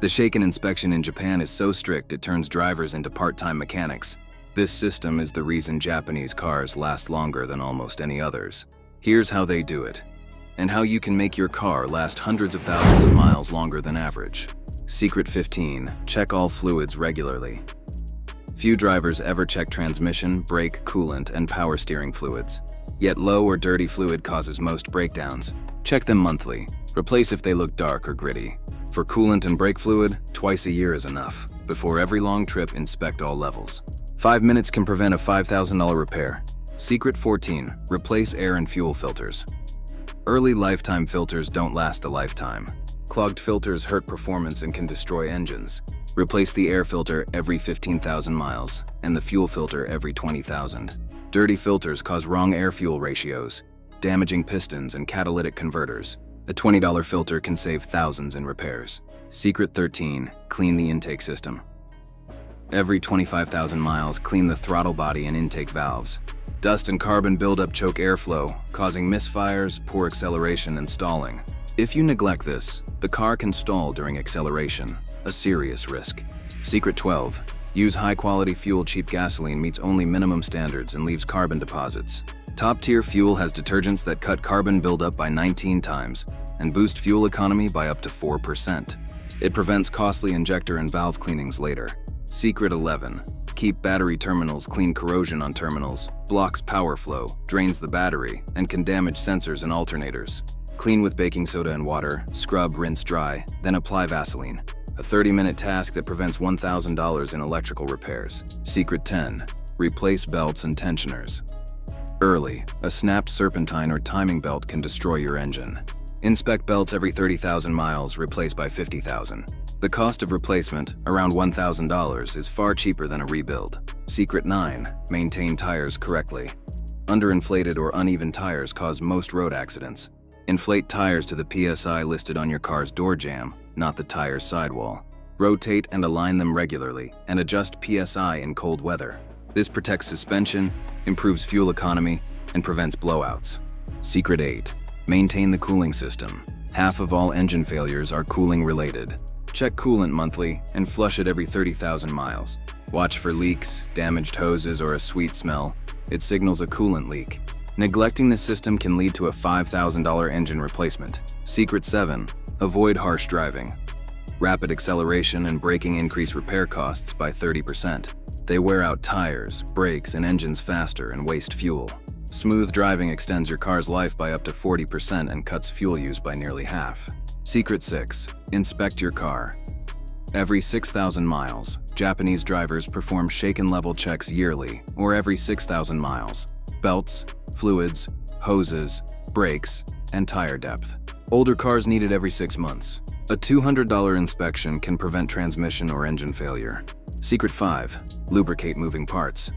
The Shaken inspection in Japan is so strict it turns drivers into part-time mechanics. This system is the reason Japanese cars last longer than almost any others. Here's how they do it, and how you can make your car last hundreds of thousands of miles longer than average. Secret 15. Check all fluids regularly. Few drivers ever check transmission, brake, coolant, and power steering fluids. Yet low or dirty fluid causes most breakdowns. Check them monthly. Replace if they look dark or gritty. For coolant and brake fluid, twice a year is enough. Before every long trip, inspect all levels. 5 minutes can prevent a $5,000 repair. Secret 14. Replace air and fuel filters. Early lifetime filters don't last a lifetime. Clogged filters hurt performance and can destroy engines. Replace the air filter every 15,000 miles and the fuel filter every 20,000. Dirty filters cause wrong air-fuel ratios, damaging pistons and catalytic converters. A $20 filter can save thousands in repairs. Secret 13. Clean the intake system. Every 25,000 miles, clean the throttle body and intake valves. Dust and carbon buildup choke airflow, causing misfires, poor acceleration, and stalling. If you neglect this, the car can stall during acceleration, a serious risk. Secret 12. Use high-quality fuel. Cheap gasoline meets only minimum standards and leaves carbon deposits. Top-tier fuel has detergents that cut carbon buildup by 19 times and boost fuel economy by up to 4%. It prevents costly injector and valve cleanings later. Secret 11. Keep battery terminals clean. Corrosion on terminals blocks power flow, drains the battery, and can damage sensors and alternators. Clean with baking soda and water, scrub, rinse dry, then apply Vaseline. A 30-minute task that prevents $1,000 in electrical repairs. Secret 10. Replace belts and tensioners. Early, a snapped serpentine or timing belt can destroy your engine. Inspect belts every 30,000 miles, replace by 50,000. The cost of replacement, around $1,000, is far cheaper than a rebuild. Secret 9. Maintain tires correctly. Underinflated or uneven tires cause most road accidents. Inflate tires to the PSI listed on your car's door jamb, not the tire's sidewall. Rotate and align them regularly, and adjust PSI in cold weather. This protects suspension, improves fuel economy, and prevents blowouts. Secret 8. Maintain the cooling system. Half of all engine failures are cooling related. Check coolant monthly and flush it every 30,000 miles. Watch for leaks, damaged hoses, or a sweet smell. It signals a coolant leak. Neglecting this system can lead to a $5,000 engine replacement. Secret 7. Avoid harsh driving. Rapid acceleration and braking increase repair costs by 30%. They wear out tires, brakes, and engines faster and waste fuel. Smooth driving extends your car's life by up to 40% and cuts fuel use by nearly half. Secret 6. Inspect your car. Every 6,000 miles, Japanese drivers perform shaken level checks yearly, or every 6,000 miles. Belts, fluids, hoses, brakes, and tire depth. Older cars need it every 6 months. A $200 inspection can prevent transmission or engine failure. Secret 5. Lubricate moving parts.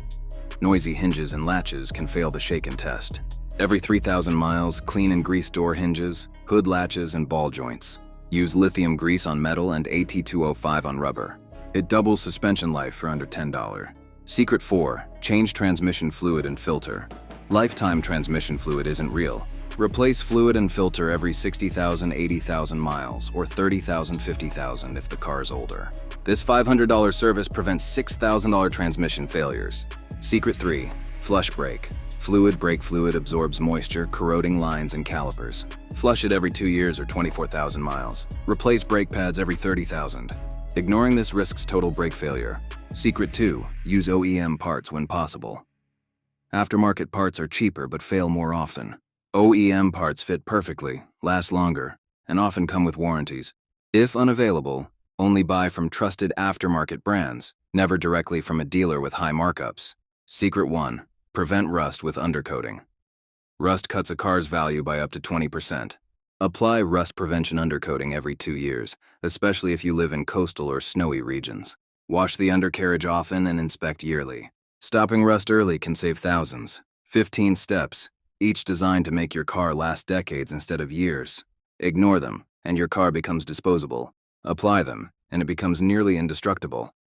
Noisy hinges and latches can fail the shaken test. Every 3,000 miles, clean and grease door hinges, hood latches, and ball joints. Use lithium grease on metal and AT205 on rubber. It doubles suspension life for under $10. Secret 4. Change transmission fluid and filter. Lifetime transmission fluid isn't real. Replace fluid and filter every 60,000, 80,000 miles, or 30,000, 50,000 if the car is older. This $500 service prevents $6,000 transmission failures. Secret 3. Flush brake. Brake fluid absorbs moisture, corroding lines and calipers. Flush it every 2 years or 24,000 miles. Replace brake pads every 30,000. Ignoring this risks total brake failure. Secret 2. Use OEM parts when possible. Aftermarket parts are cheaper but fail more often. OEM parts fit perfectly, last longer, and often come with warranties. If unavailable, only buy from trusted aftermarket brands, never directly from a dealer with high markups. Secret 1. Prevent rust with undercoating. Rust cuts a car's value by up to 20%. Apply rust prevention undercoating every 2 years, especially if you live in coastal or snowy regions. Wash the undercarriage often and inspect yearly. Stopping rust early can save thousands. 15 steps, each designed to make your car last decades instead of years. Ignore them, and your car becomes disposable. Apply them, and it becomes nearly indestructible.